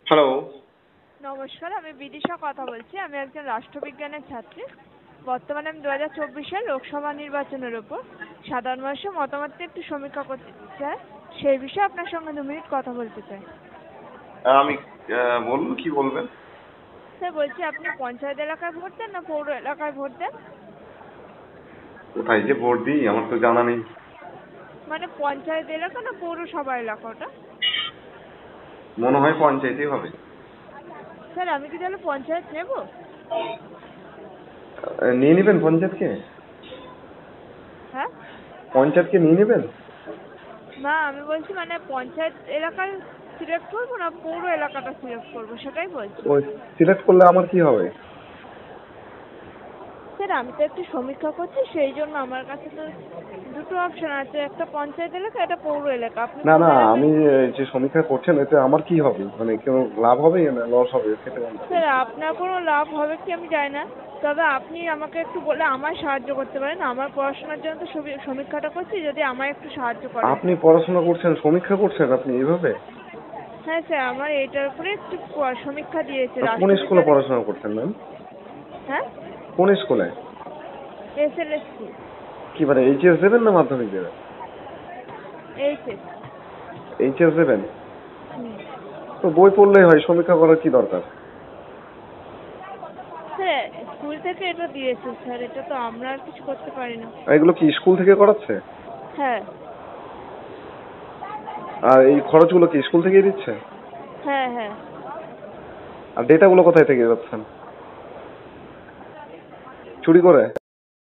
Hello. নমস্কার, আমি বিদিশা কথা বলছি। আমি একজন রাষ্ট্রবিজ্ঞানের ছাত্রী। বর্তমানে আমি 2024 লোকসভা নির্বাচনের ওপর সাধারণ মানুষের মতামত নিয়ে একটু সমীক্ষা করতে চাই। সেই বিষয়ে আপনার সঙ্গে 2 মিনিট কথা বলতে চাই। আমি বলুন, কি বলবেন? স্যার, বলছি আপনি পঞ্চায়েত এলাকায় ভোট দেন না পৌর এলাকায় ভোট দেন? কোথায় যে ভোট দিই আমার তো জানা নেই। মানে পঞ্চায়েত এলাকা না পৌরসভা এলাকা ওটা? মনে হয় পঞ্চায়েতই হবে। স্যার, আমি কি তাহলে পঞ্চায়েত নেব? নিয়ে নেবেন পঞ্চায়েতকে? হ্যাঁ? পঞ্চায়েতকে নিয়ে নেবেন? না, আমি বলছি মানে পঞ্চায়েত এলাকায় সিলেক্ট করবো না পৌর এলাকাটা সিলেক্ট করবো, সেটাই বলছি। ওই সিলেক্ট করলে আমার কি হবে? স্যার, আমি তো একটু সমীক্ষা করছি, সেই জন্য আমার কাছে তো দুটো অপশন আছে, একটা পঞ্চায়েত এলাকা, একটা পৌর এলাকা। আপনি না কোন না, এলাকায়? আমি যে সমীক্ষা করছেন এতে আমার কি হবে, মানে কেউ লাভ হবে না লস হবে সেটা জানতে চাই। স্যার, আপনার কোনো লাভ হবে কি আমি জানি না, তবে আপনি আমাকে একটু বলে আমায় সাহায্য করতে পারেন। আমার পড়াশোনার জন্য তো সমীক্ষাটা করছি, যদি আমায় একটু সাহায্য করেন। আপনি পড়াশোনা করছেন, সমীক্ষা করছেন আপনি এইভাবে? হ্যাঁ স্যার, আমার এইটার উপরে একটু সমীক্ষা দিয়েছে কোন স্কুলে রাষ্ট্রবিজ্ঞানের। পড়াশোনা করছেন ম্যাম? হ্যাঁ, কোন স্কুলে? SLS school. কি মানে এইচএস দেবেন না মাধ্যমিক দেবেন? HS। এইচএস দেবেন? হুম। তো বই পড়লেই হয়, সমীক্ষা করার কি দরকার? স্যার, স্কুল থেকে এটা দিয়েছে স্যার, এটা তো আমরা আর কিছু করতে পারি না। এগুলো কি স্কুল থেকে করাচ্ছে? হ্যাঁ। আর এই খরচগুলো কি স্কুল থেকেই দিচ্ছে? হ্যাঁ হ্যাঁ। আর ডেটাগুলো কোথায় থেকে যাচ্ছেন? চুরি করে?